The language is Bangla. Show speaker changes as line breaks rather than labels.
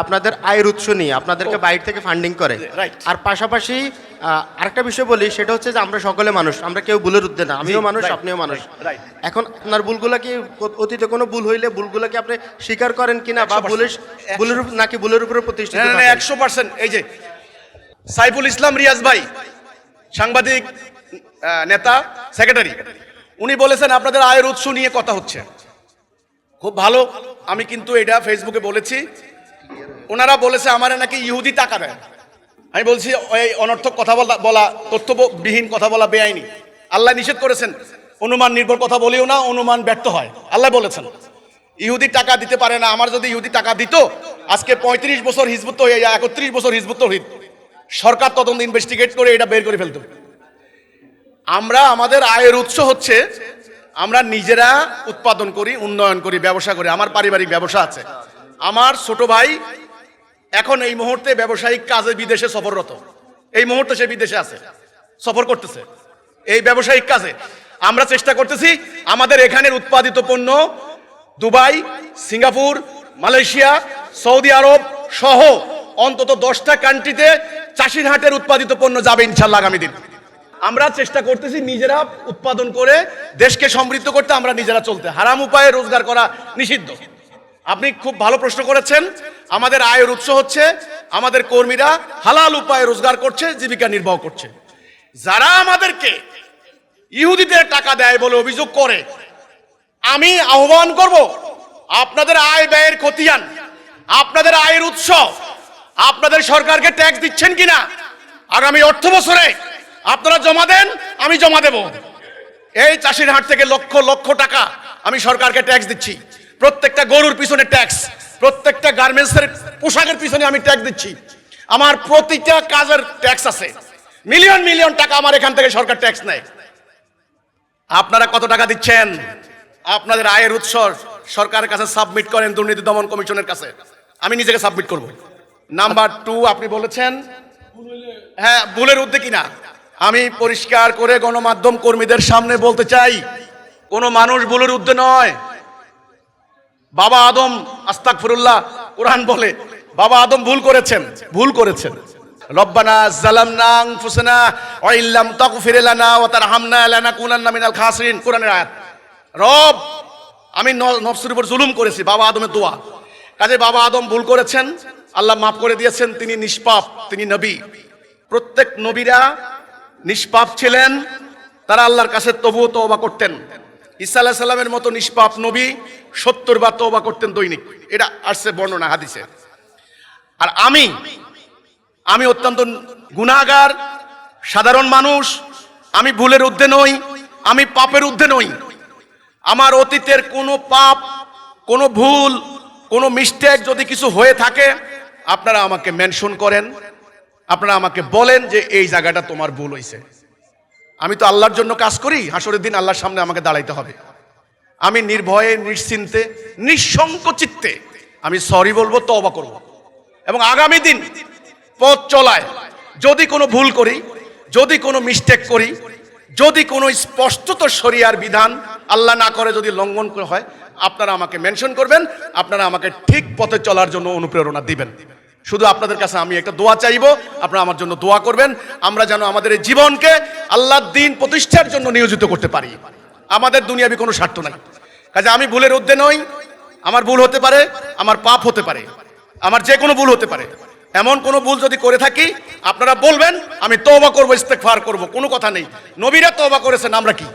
আপনাদের আয়ের উৎস নিয়ে আপনাদেরকে বাইরে থেকে ফান্ডিং করে। আর পাশাপাশি আরেকটা বিষয় বলি, সেটা হচ্ছে যে আমরা সকলে মানুষ, আমরা কেউ ভুলের ঊর্ধ্বে না, আমিও মানুষ আপনিও মানুষ। এখন আপনার ভুলগুলা কি অতীতে কোনো ভুল হইলে ভুলগুলা কি আপনি স্বীকার করেন কিনা, বা ভুলের নাকি ভুলের উপরে প্রতিষ্ঠিত?
100%। এই যে সাইফুল ইসলাম রিয়াজ ভাই, সাংবাদিক নেতা, সেক্রেটারি, উনি বলেছেন আপনাদের আয়ের উৎস নিয়ে কথা হচ্ছে, খুব ভালো। আমি কিন্তু এটা ফেসবুকে বলেছি, ওনারা বলেছে আমার নাকি ইহুদি টাকা দেয়। আমি বলছি ওই অনর্থক কথা বলা, তথ্যবিহীন কথা বলা বেআইনি। আল্লাহ নিষেধ করেছেন অনুমান নির্ভর কথা বলিও না, অনুমান ব্যর্থ হয়, আল্লাহ বলেছেন। ইহুদি টাকা দিতে পারে না। আমার যদি ইহুদি টাকা দিত, আজকে 35 বছর হিজবুত হয়ে যায়, 31 বছর হিজবুত তৌহিদ, সরকার তদন্ত ইনভেস্টিগেট করে এটা বের করে ফেলতো। আমরা আমাদের আয়ের উৎস হচ্ছে আমরা নিজেরা উৎপাদন করি, উন্নয়ন করি, ব্যবসা করি। আমার পারিবারিক ব্যবসা আছে। আমার ছোট ভাই এখন এই মুহূর্তে ব্যবসায়িক কাজে বিদেশে সফররত, এই মুহূর্তে সে বিদেশে আছে, সফর করতেছে এই ব্যবসায়িক কাজে। আমরা চেষ্টা করতেছি আমাদের এখানের উৎপাদিত পণ্য দুবাই, সিঙ্গাপুর, মালয়েশিয়া, সৌদি আরব সহ অন্তত 10টা কান্ট্রিতে চাষির হাটের উৎপাদিত পণ্য যাবে ইনশাল্লাহ আগামী দিন। আমরা চেষ্টা করতেছি নিজেরা উৎপাদন করে দেশকে সমৃদ্ধ করতে, আমরা নিজেরা চলতে। হারাম উপায়ে রোজগার করা নিষিদ্ধ। আপনি খুব ভালো প্রশ্ন করেছেন। আমাদের আয়ের উৎস হচ্ছে আমাদের কর্মীরা হালাল উপায়ে রোজগার করছে, জীবিকা নির্বাহ করছে। যারা আমাদেরকে ইহুদিদের টাকা দেয় বলে অভিযোগ করে, আমি আহ্বান করব আপনাদের আয় ব্যয়ের খতিয়ান, আপনাদের আয়ের উৎস, আপনাদের সরকারকে ট্যাক্স দিচ্ছেন কিনা আগামী অর্থ বছরে আপনারা জমা দেন, আমি জমা দেব। এই চাষির হাট থেকে লক্ষ লক্ষ টাকা আমি সরকারকে ট্যাক্স দিচ্ছি। প্রত্যেকটা গরুর পিছনে ট্যাক্স, প্রত্যেকটা গার্মেন্টসের পোশাকের পিছনে আমি ট্যাক্স দিচ্ছি। আমার প্রতিটা কাজের ট্যাক্স আছে। মিলিয়ন মিলিয়ন টাকা আমার এখান থেকে সরকার ট্যাক্স নেয়। আপনারা কত টাকা দিচ্ছেন? আপনাদের আয়ের উৎস সরকারের কাছে সাবমিট করেন, দুর্নীতি দমন কমিশনের কাছে। আমি নিজেকে সাবমিট করব। নাম্বার 2, আপনি বলেছেন হ্যাঁ ভুলের ঊর্ধ্বে কিনা। আমি পরিষ্কার করে গণমাধ্যম কর্মীদের সামনে বলতে চাই, কোন মানুষ ভুলের ঊর্ধ্বে নয়। বাবা আদম, আস্তাগফিরুল্লাহ, কোরআন বলে বাবা আদম ভুল করেছেন। রব্বানা যালামনা আনফুসানা ওয়া ইল্লাম তাগফির লানা ওয়া তারহামনা লানাকুনান্না মিনাল খাসিরিন, কোরআনের আয়াত। রব, আমি নফসের উপর জুলুম করেছি, বাবা আদমের দোয়া। কাজে বাবা আদম ভুল করেছেন, আল্লাহ মাফ করে দিয়েছেন, তিনি নিষ্পাপ, তিনি নবী। প্রত্যেক নবীরা নিষ্পাপ ছিলেন, তারা আল্লাহর কাছে তবুও তওবা করতেন। ঈসা আলাইহিস সালামের মতো নিষ্পাপ নবী 70 বার তওবা করতেন দৈনিক, এটা আসছে বর্ণনা হাদিসে। আর আমি অত্যন্ত গুনাহগার সাধারণ মানুষ। আমি ভুলের ঊর্ধ্বে নই, আমি পাপের ঊর্ধ্বে নই। আমার অতীতের কোনো পাপ, কোনো ভুল, কোনো মিস্টেক যদি কিছু হয়ে থাকে, আপনারা আমাকে মেনশন করেন, আপনারা আমাকে বলেন যে এই জায়গাটা তোমার ভুল হয়েছে। আমি তো আল্লাহর জন্য কাজ করি, হাসরের দিন আল্লাহর সামনে আমাকে দাঁড়াইতে হবে। আমি নির্ভয়ে, নিশ্চিন্তে, নিঃসংকোচিত্তে আমি সরি বলবো, তওবা করব। এবং আগামী দিন পথ চলায় যদি কোনো ভুল করি, যদি কোনো মিস্টেক করি, যদি কোনো স্পষ্টত শরিয়ার বিধান আল্লাহ না করে যদি লঙ্ঘন হয়, আপনারা আমাকে মেনশন করবেন, আপনারা আমাকে ঠিক পথে চলার জন্য অনুপ্রেরণা দিবেন। শুধু আপনাদের কাছে আমি একটা দোয়া চাইবো, আপনারা আমার জন্য দোয়া করবেন, আমরা যেন আমাদের এই জীবনকে আল্লাহর দ্বীন প্রতিষ্ঠার জন্য নিয়োজিত করতে পারি। আমাদের দুনিয়াবি কোনো স্বার্থ নাই। কাজে আমি ভুলের ঊর্ধ্বে নই। আমার ভুল হতে পারে, আমার পাপ হতে পারে, আমার যে কোনো ভুল হতে পারে। এমন কোনো ভুল যদি করে থাকি আপনারা বলবেন, আমি তওবা করব, ইস্তেগফার করব, কোনো কথা নেই। নবীরা তওবা করেছেন, আমরা কি?